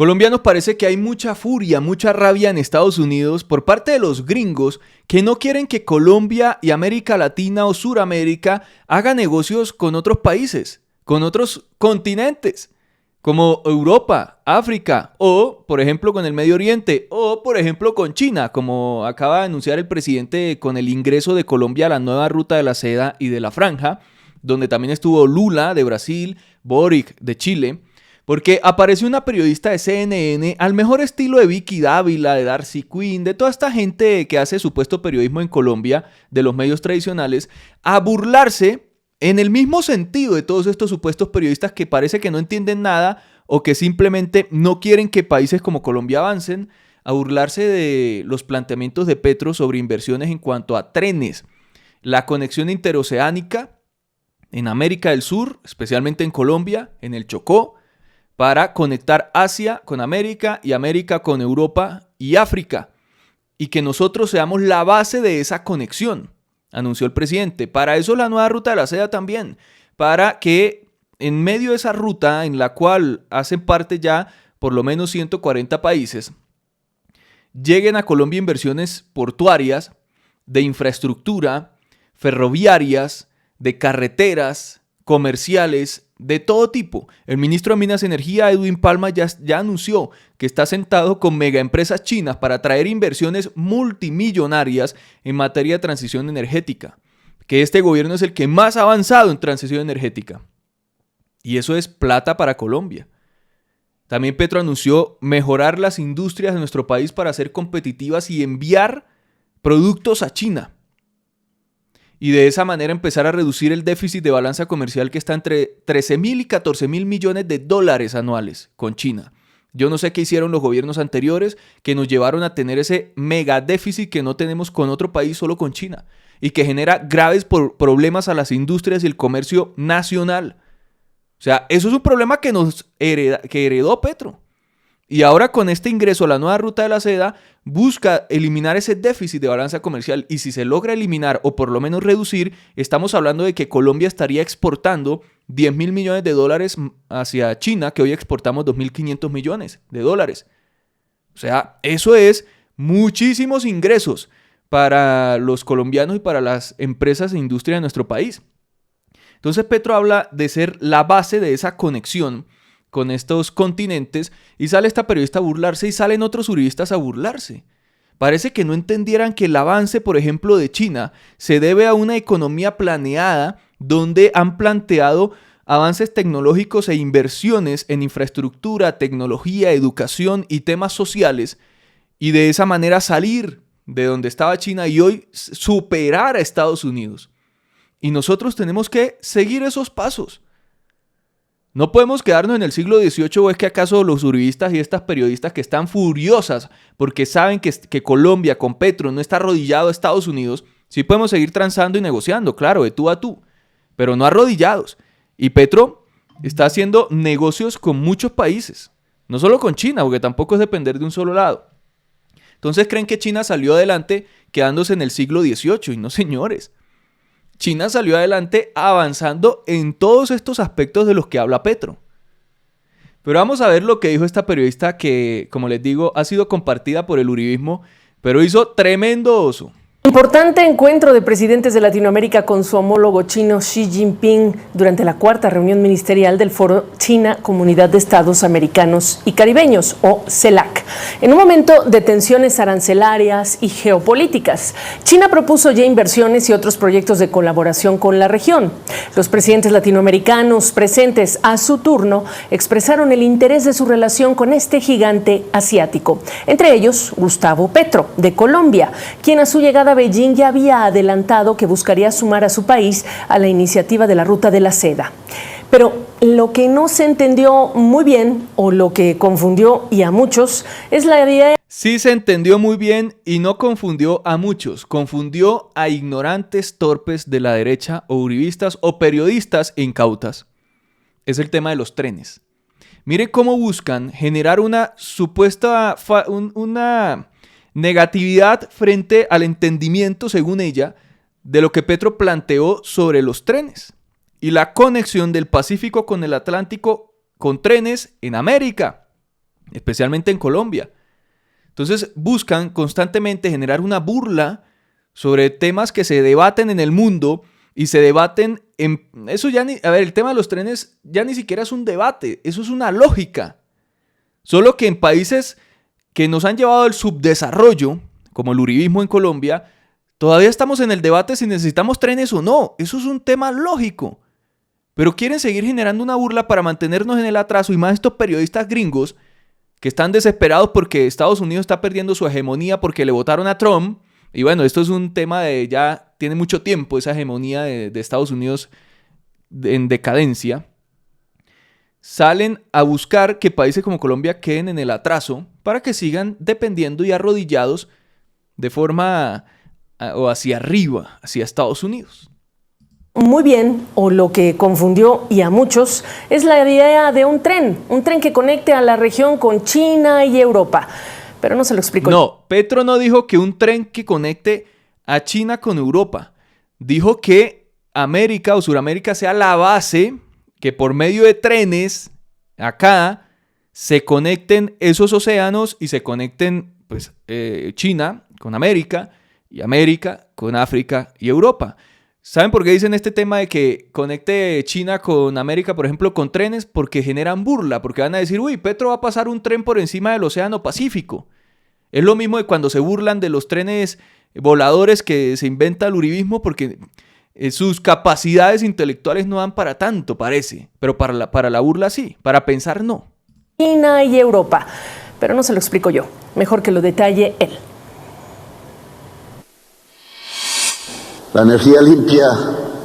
Colombianos, parece que hay mucha furia, mucha rabia en Estados Unidos por parte de los gringos que no quieren que Colombia y América Latina o Suramérica hagan negocios con otros países, con otros continentes, como Europa, África o, por ejemplo, con el Medio Oriente o, por ejemplo, con China, como acaba de anunciar el presidente con el ingreso de Colombia a la nueva ruta de la seda y de la franja, donde también estuvo Lula de Brasil, Boric de Chile. Porque apareció una periodista de CNN al mejor estilo de Vicky Dávila, de Darcy Quinn, de toda esta gente que hace supuesto periodismo en Colombia, de los medios tradicionales, a burlarse en el mismo sentido de todos estos supuestos periodistas que parece que no entienden nada o que simplemente no quieren que países como Colombia avancen, a burlarse de los planteamientos de Petro sobre inversiones en cuanto a trenes, la conexión interoceánica en América del Sur, especialmente en Colombia, en el Chocó, para conectar Asia con América y América con Europa y África, y que nosotros seamos la base de esa conexión, anunció el presidente. Para eso la nueva ruta de la seda también, para que en medio de esa ruta, en la cual hacen parte ya por lo menos 140 países, lleguen a Colombia inversiones portuarias, de infraestructura, ferroviarias, de carreteras, comerciales, de todo tipo. El ministro de Minas y Energía, Edwin Palma, ya anunció que está sentado con megaempresas chinas para traer inversiones multimillonarias en materia de transición energética, que este gobierno es el que más ha avanzado en transición energética. Y eso es plata para Colombia. También Petro anunció mejorar las industrias de nuestro país para ser competitivas y enviar productos a China. Y de esa manera empezar a reducir el déficit de balanza comercial que está entre 13.000 y 14.000 millones de dólares anuales con China. Yo no sé qué hicieron los gobiernos anteriores que nos llevaron a tener ese mega déficit que no tenemos con otro país, solo con China, y que genera graves problemas a las industrias y el comercio nacional. O sea, eso es un problema que heredó Petro. Y ahora con este ingreso a la nueva ruta de la seda, busca eliminar ese déficit de balanza comercial. Y si se logra eliminar o por lo menos reducir, estamos hablando de que Colombia estaría exportando 10.000 millones de dólares hacia China, que hoy exportamos 2.500 millones de dólares. O sea, eso es muchísimos ingresos para los colombianos y para las empresas e industrias de nuestro país. Entonces Petro habla de ser la base de esa conexión con estos continentes, y sale esta periodista a burlarse y salen otros uribistas a burlarse. Parece que no entendieran que el avance, por ejemplo, de China se debe a una economía planeada donde han planteado avances tecnológicos e inversiones en infraestructura, tecnología, educación y temas sociales, y de esa manera salir de donde estaba China y hoy superar a Estados Unidos. Y nosotros tenemos que seguir esos pasos. No podemos quedarnos en el siglo XVIII, o es que acaso los uribistas y estas periodistas que están furiosas porque saben que Colombia con Petro no está arrodillado a Estados Unidos, sí podemos seguir transando y negociando, claro, de tú a tú, pero no arrodillados. Y Petro está haciendo negocios con muchos países, no solo con China, porque tampoco es depender de un solo lado. Entonces creen que China salió adelante quedándose en el siglo XVIII, y no, señores. China salió adelante avanzando en todos estos aspectos de los que habla Petro. Pero vamos a ver lo que dijo esta periodista que, como les digo, ha sido compartida por el uribismo, pero hizo tremendo oso. Importante encuentro de presidentes de Latinoamérica con su homólogo chino Xi Jinping durante la cuarta reunión ministerial del Foro China Comunidad de Estados Americanos y Caribeños, o CELAC. En un momento de tensiones arancelarias y geopolíticas, China propuso ya inversiones y otros proyectos de colaboración con la región. Los presidentes latinoamericanos presentes a su turno expresaron el interés de su relación con este gigante asiático, entre ellos Gustavo Petro, de Colombia, quien a su llegada Beijing ya había adelantado que buscaría sumar a su país a la iniciativa de la Ruta de la Seda. Pero lo que no se entendió muy bien, o lo que confundió y a muchos, es la idea... Sí se entendió muy bien y no confundió a muchos, confundió a ignorantes torpes de la derecha o uribistas o periodistas incautas. Es el tema de los trenes. Mire cómo buscan generar una supuesta... una negatividad frente al entendimiento, según ella, de lo que Petro planteó sobre los trenes y la conexión del Pacífico con el Atlántico con trenes en América. especialmente en Colombia. Entonces buscan constantemente generar una burla sobre temas que se debaten en el mundo y se debaten en... Eso ya ni... A ver, el tema de los trenes ya ni siquiera es un debate, eso es una lógica. Solo que en países que nos han llevado al subdesarrollo, como el uribismo en Colombia, todavía estamos en el debate si necesitamos trenes o no. Eso es un tema lógico. Pero quieren seguir generando una burla para mantenernos en el atraso, y más estos periodistas gringos que están desesperados porque Estados Unidos está perdiendo su hegemonía porque le votaron a Trump. Y bueno, esto es un tema de ya tiene mucho tiempo, esa hegemonía de Estados Unidos en decadencia. Salen a buscar que países como Colombia queden en el atraso para que sigan dependiendo y arrodillados de forma o hacia arriba, hacia Estados Unidos. Muy bien, o lo que confundió y a muchos es la idea de un tren que conecte a la región con China y Europa. Pero no se lo explico. No, Petro no dijo que un tren que conecte a China con Europa. Dijo que América o Suramérica sea la base, que por medio de trenes acá se conecten esos océanos y se conecten pues, China con América y América con África y Europa. ¿Saben por qué dicen este tema de que conecte China con América, por ejemplo, con trenes? Porque generan burla, porque van a decir, uy, Petro va a pasar un tren por encima del Océano Pacífico. Es lo mismo de cuando se burlan de los trenes voladores que se inventa el uribismo, porque sus capacidades intelectuales no dan para tanto, parece, pero para la burla sí, para pensar no. China y Europa, pero no se lo explico yo, mejor que lo detalle él. La energía limpia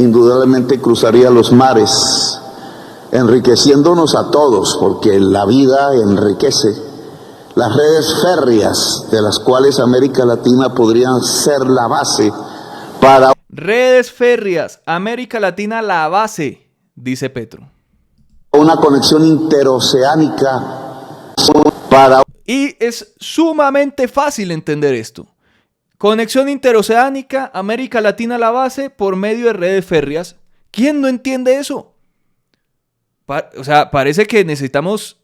indudablemente cruzaría los mares, enriqueciéndonos a todos, porque la vida enriquece. Las redes férreas, de las cuales América Latina podrían ser la base para... Redes férreas, América Latina la base, dice Petro. Una conexión interoceánica para... Y es sumamente fácil entender esto. Conexión interoceánica, América Latina la base por medio de redes férreas. ¿Quién no entiende eso? O sea, parece que necesitamos,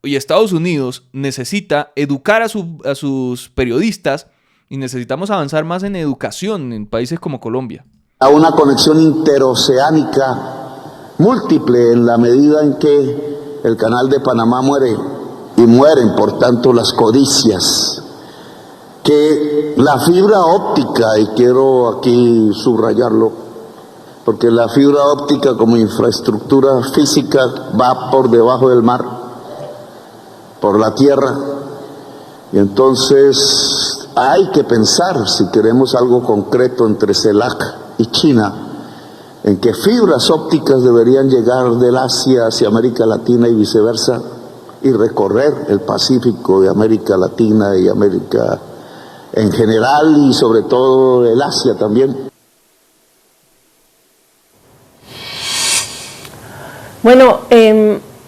y Estados Unidos necesita educar a sus periodistas y necesitamos avanzar más en educación en países como Colombia. A una conexión interoceánica múltiple en la medida en que el Canal de Panamá muere y mueren, por tanto, las codicias. Que la fibra óptica, y quiero aquí subrayarlo, porque la fibra óptica como infraestructura física va por debajo del mar, por la tierra, y entonces hay que pensar, si queremos algo concreto entre CELAC y China, en que fibras ópticas deberían llegar del Asia hacia América Latina y viceversa, y recorrer el Pacífico de América Latina y América en general, y sobre todo el Asia también. Bueno,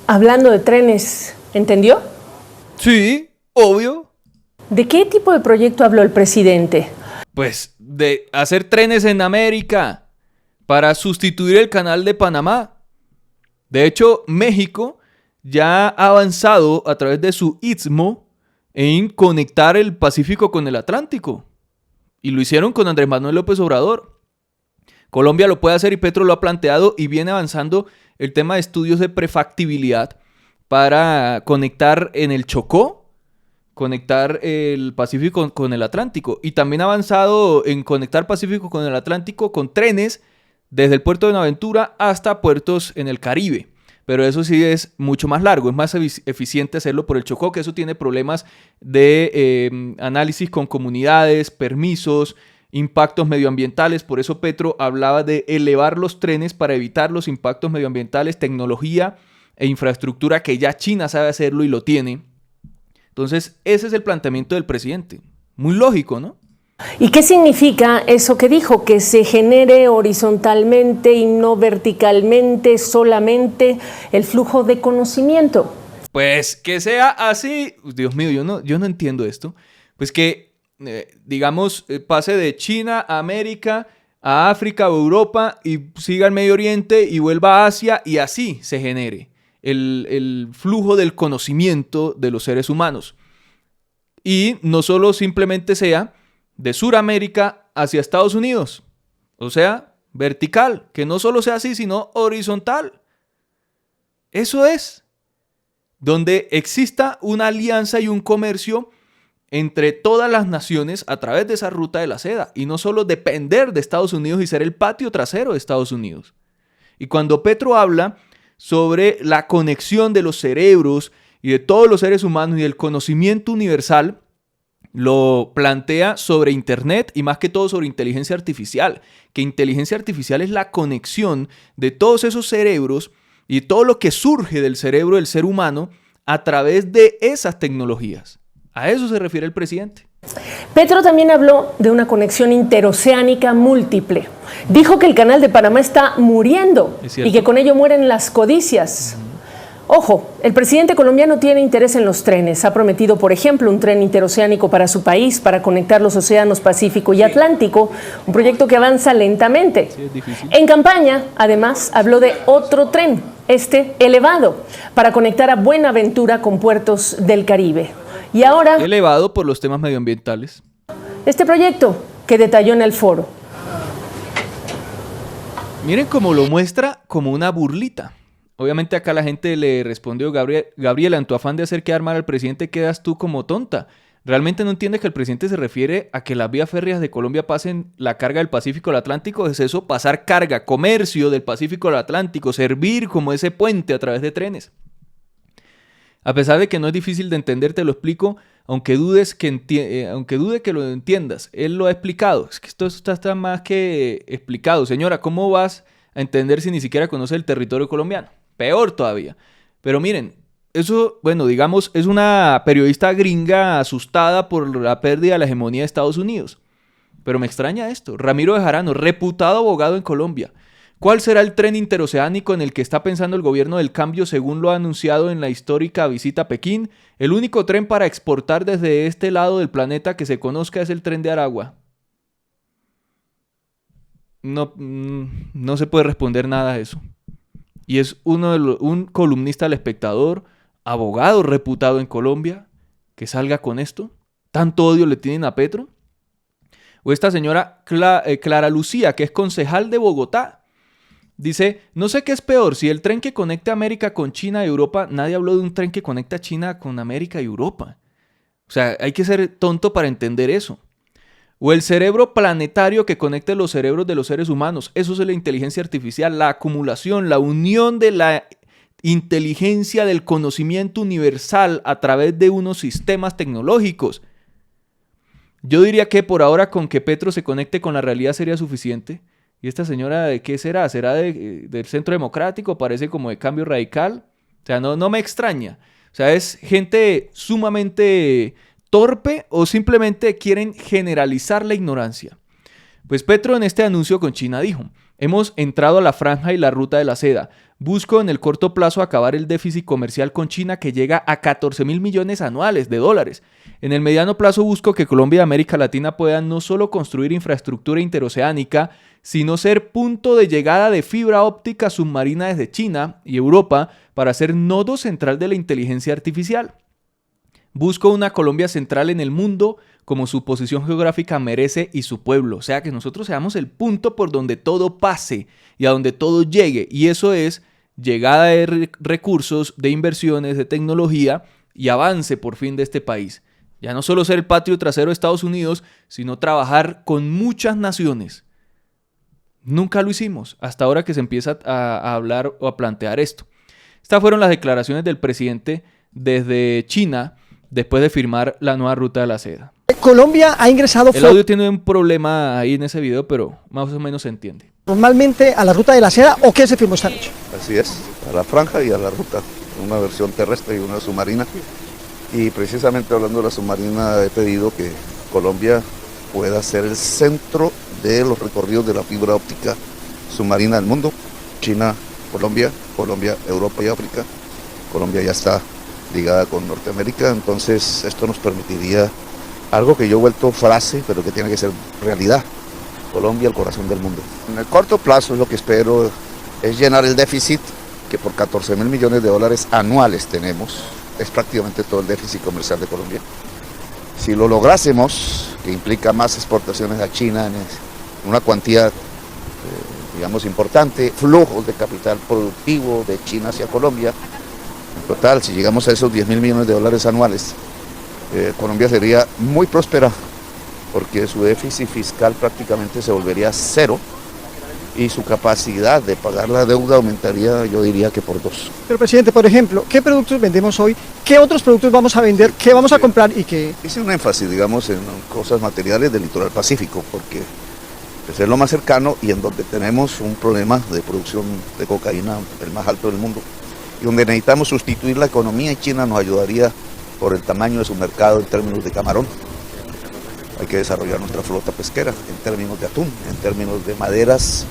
hablando de trenes, ¿entendió? Sí, obvio. ¿De qué tipo de proyecto habló el presidente? Pues de hacer trenes en América para sustituir el canal de Panamá. De hecho, México ya ha avanzado a través de su istmo en conectar el Pacífico con el Atlántico. Y lo hicieron con Andrés Manuel López Obrador. Colombia lo puede hacer y Petro lo ha planteado, y viene avanzando el tema de estudios de prefactibilidad para conectar en el Chocó, conectar el Pacífico con el Atlántico. Y también ha avanzado en conectar Pacífico con el Atlántico con trenes desde el puerto de Buenaventura hasta puertos en el Caribe. Pero eso sí es mucho más largo, es más eficiente hacerlo por el Chocó, que eso tiene problemas de análisis con comunidades, permisos, impactos medioambientales. Por eso Petro hablaba de elevar los trenes para evitar los impactos medioambientales, tecnología e infraestructura que ya China sabe hacerlo y lo tiene. Entonces ese es el planteamiento del presidente. Muy lógico, ¿no? ¿Y qué significa eso que dijo? Que se genere horizontalmente y no verticalmente solamente el flujo de conocimiento. Pues que sea así. Dios mío, yo no entiendo esto. Pues que, digamos, pase de China a América, a África o Europa, y siga al Medio Oriente y vuelva a Asia, y así se genere. el flujo del conocimiento de los seres humanos. Y no solo simplemente sea de Sudamérica hacia Estados Unidos, o sea, vertical, que no solo sea así, sino horizontal. Eso es, donde exista una alianza y un comercio entre todas las naciones a través de esa ruta de la seda, y no solo depender de Estados Unidos y ser el patio trasero de Estados Unidos. Y cuando Petro habla sobre la conexión de los cerebros y de todos los seres humanos y del conocimiento universal, lo plantea sobre Internet y más que todo sobre inteligencia artificial, que inteligencia artificial es la conexión de todos esos cerebros y todo lo que surge del cerebro del ser humano a través de esas tecnologías. A eso se refiere el presidente. Petro también habló de una conexión interoceánica múltiple. Dijo que el canal de Panamá está muriendo y que con ello mueren las codicias. Ojo, el presidente colombiano tiene interés en los trenes. Ha prometido, por ejemplo, un tren interoceánico para su país para conectar los océanos Pacífico y Atlántico, un proyecto que avanza lentamente. Sí, es difícil. En campaña, además, habló de otro tren, elevado, para conectar a Buenaventura con puertos del Caribe. Y ahora, Elevado por los temas medioambientales. este proyecto que detalló en el foro. Miren cómo lo muestra como una burlita. Obviamente acá la gente le respondió: Gabriela, en tu afán de hacer quedar mal al presidente quedas tú como tonta. ¿Realmente no entiendes que el presidente se refiere a que las vías férreas de Colombia pasen la carga del Pacífico al Atlántico? ¿Es eso? Pasar carga, comercio del Pacífico al Atlántico, servir como ese puente a través de trenes. A pesar de que no es difícil de entender, te lo explico, aunque dude que lo entiendas. Él lo ha explicado. Es que esto está más que explicado. Señora, ¿cómo vas a entender si ni siquiera conoce el territorio colombiano? Peor todavía. Pero miren, eso, bueno, digamos, es una periodista gringa asustada por la pérdida de la hegemonía de Estados Unidos. Pero me extraña esto. Ramiro Bejarano, reputado abogado en Colombia. ¿Cuál será el tren interoceánico en el que está pensando el gobierno del cambio según lo ha anunciado en la histórica visita a Pekín? El único tren para exportar desde este lado del planeta que se conozca es el tren de Aragua. No se puede responder nada a eso. Y es un columnista del Espectador, abogado reputado en Colombia, que salga con esto. ¿Tanto odio le tienen a Petro? O esta señora Clara Lucía, que es concejal de Bogotá. Dice, no sé qué es peor, si el tren que conecta América con China y Europa, nadie habló de un tren que conecta China con América y Europa. O sea, hay que ser tonto para entender eso. O el cerebro planetario que conecte los cerebros de los seres humanos. Eso es la inteligencia artificial, la acumulación, la unión de la inteligencia del conocimiento universal a través de unos sistemas tecnológicos. Yo diría que por ahora con que Petro se conecte con la realidad sería suficiente. ¿Y esta señora de qué será? ¿Será del Centro Democrático? Parece como de Cambio Radical. O sea, no me extraña. O sea, es gente sumamente torpe o simplemente quieren generalizar la ignorancia. Pues Petro en este anuncio con China dijo: hemos entrado a la franja y la ruta de la seda. Busco en el corto plazo acabar el déficit comercial con China que llega a 14.000 millones anuales de dólares. En el mediano plazo busco que Colombia y América Latina puedan no solo construir infraestructura interoceánica, sino ser punto de llegada de fibra óptica submarina desde China y Europa para ser nodo central de la inteligencia artificial. Busco una Colombia central en el mundo como su posición geográfica merece y su pueblo. O sea, que nosotros seamos el punto por donde todo pase y a donde todo llegue. Y eso es llegada de recursos, de inversiones, de tecnología y avance por fin de este país. Ya no solo ser el patio trasero de Estados Unidos, sino trabajar con muchas naciones. Nunca lo hicimos, hasta ahora que se empieza a hablar o a plantear esto. Estas fueron las declaraciones del presidente desde China después de firmar la nueva ruta de la seda. Colombia ha ingresado El audio tiene un problema ahí en ese video, pero más o menos se entiende. Normalmente a la ruta de la seda, ¿o qué se firmó esta noche? Así es, a la franja y a la ruta, una versión terrestre y una submarina. Y precisamente hablando de la submarina, he pedido que Colombia pueda ser el centro de los recorridos de la fibra óptica submarina del mundo. China, Colombia, Europa y África. Colombia ya está ligada con Norteamérica, entonces esto nos permitiría algo que yo he vuelto frase, pero que tiene que ser realidad. Colombia, el corazón del mundo. En el corto plazo lo que espero es llenar el déficit que por 14.000 millones de dólares anuales tenemos, es prácticamente todo el déficit comercial de Colombia. Si lo lográsemos, que implica más exportaciones a China en una cuantía, digamos, importante, flujos de capital productivo de China hacia Colombia, en total, si llegamos a esos 10.000 millones de dólares anuales, Colombia sería muy próspera, porque su déficit fiscal prácticamente se volvería cero y su capacidad de pagar la deuda aumentaría, yo diría que por 2. Pero, presidente, por ejemplo, ¿qué productos vendemos hoy? ¿Qué otros productos vamos a vender? ¿Qué vamos a comprar y qué? Hice un énfasis, digamos, en cosas materiales del litoral pacífico, porque pues, es lo más cercano y en donde tenemos un problema de producción de cocaína, el más alto del mundo, y donde necesitamos sustituir la economía, y China nos ayudaría por el tamaño de su mercado en términos de camarón. Hay que desarrollar nuestra flota pesquera en términos de atún, en términos de maderas,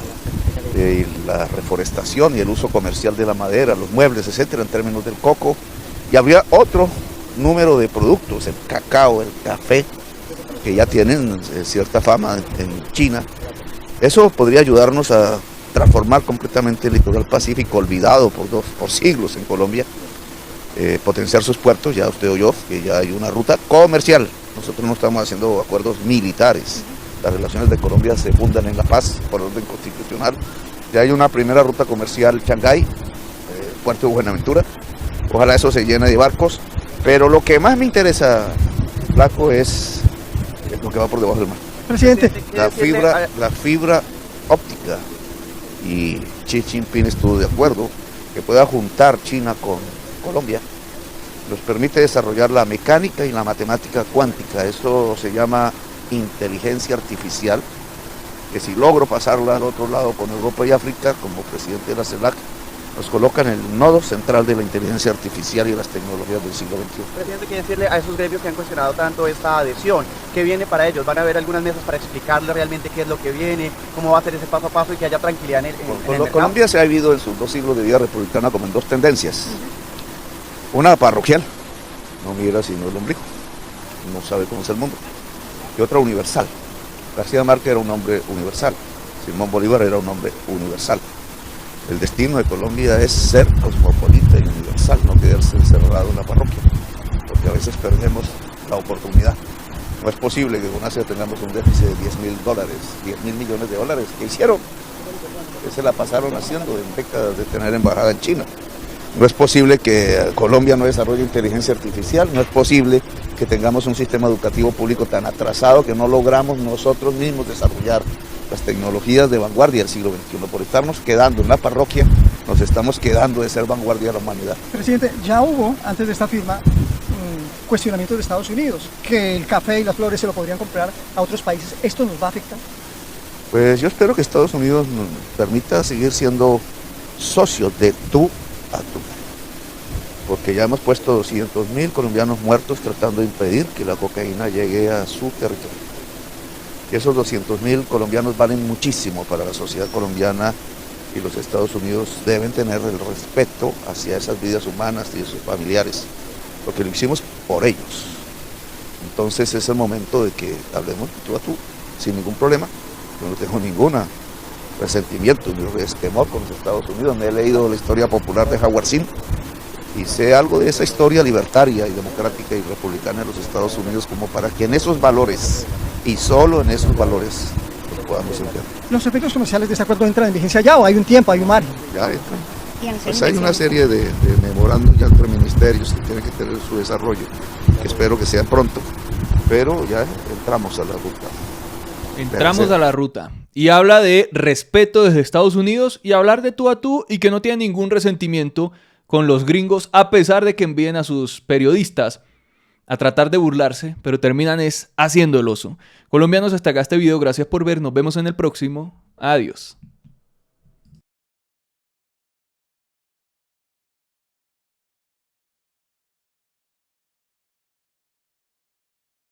la reforestación y el uso comercial de la madera, los muebles, etcétera, en términos del coco. Y habría otro número de productos, el cacao, el café, que ya tienen cierta fama en China. Eso podría ayudarnos a transformar completamente el litoral pacífico, olvidado por siglos en Colombia, potenciar sus puertos. Ya usted oyó que ya hay una ruta comercial. Nosotros no estamos haciendo acuerdos militares. Las relaciones de Colombia se fundan en la paz por orden constitucional. Ya hay una primera ruta comercial Shanghái, Puerto de Buenaventura. Ojalá eso se llene de barcos. Pero lo que más me interesa, Flaco, es lo que va por debajo del mar. Presidente, La fibra óptica. Y Xi Jinping estuvo de acuerdo que pueda juntar China con Colombia. Nos permite desarrollar la mecánica y la matemática cuántica. Eso se llama inteligencia artificial, que si logro pasarla al otro lado con Europa y África, como presidente de la CELAC, nos coloca en el nodo central de la inteligencia artificial y las tecnologías del siglo XXI. Presidente, quiero decirle a esos gremios que han cuestionado tanto esta adhesión, ¿qué viene para ellos? ¿Van a haber algunas mesas para explicarles realmente qué es lo que viene, cómo va a ser ese paso a paso y que haya tranquilidad en el mercado? Colombia se ha vivido en sus 2 siglos de vida republicana como en 2 tendencias. Una parroquial, no mira sino el ombligo, no sabe cómo es el mundo. Y otra universal. García Márquez era un hombre universal, Simón Bolívar era un hombre universal. El destino de Colombia es ser cosmopolita y universal, no quedarse encerrado en la parroquia, porque a veces perdemos la oportunidad. No es posible que con Asia tengamos un déficit de 10.000 millones de dólares. ¿Qué hicieron? Que se la pasaron haciendo en décadas de tener embajada en China. No es posible que Colombia no desarrolle inteligencia artificial, no es posible que tengamos un sistema educativo público tan atrasado que no logramos nosotros mismos desarrollar las tecnologías de vanguardia del siglo XXI. Por estarnos quedando en la parroquia, nos estamos quedando de ser vanguardia de la humanidad. Presidente, ya hubo, antes de esta firma, cuestionamientos de Estados Unidos, que el café y las flores se lo podrían comprar a otros países. ¿Esto nos va a afectar? Pues yo espero que Estados Unidos nos permita seguir siendo socios de tú a tú, porque ya hemos puesto 200.000 colombianos muertos tratando de impedir que la cocaína llegue a su territorio. Y esos 200.000 colombianos valen muchísimo para la sociedad colombiana, y los Estados Unidos deben tener el respeto hacia esas vidas humanas y de sus familiares, porque lo hicimos por ellos. Entonces es el momento de que hablemos tú a tú, sin ningún problema. Yo no tengo ningún resentimiento ni temor con los Estados Unidos. Me he leído la historia popular de Howard Zinn y sé algo de esa historia libertaria y democrática y republicana de los Estados Unidos, como para que en esos valores y solo en esos valores los podamos entender. ¿Los efectos comerciales de este acuerdo entran en vigencia ya o hay un tiempo, hay un margen? Ya entran. Pues hay una serie de memorandos ya entre ministerios que tienen que tener su desarrollo, que espero que sea pronto, pero ya entramos a la ruta. Entramos a la ruta. Y habla de respeto desde Estados Unidos y hablar de tú a tú y que no tiene ningún resentimiento con los gringos, a pesar de que envíen a sus periodistas a tratar de burlarse, pero terminan haciendo el oso. Colombianos, hasta acá este video. Gracias por ver. Nos vemos en el próximo. Adiós.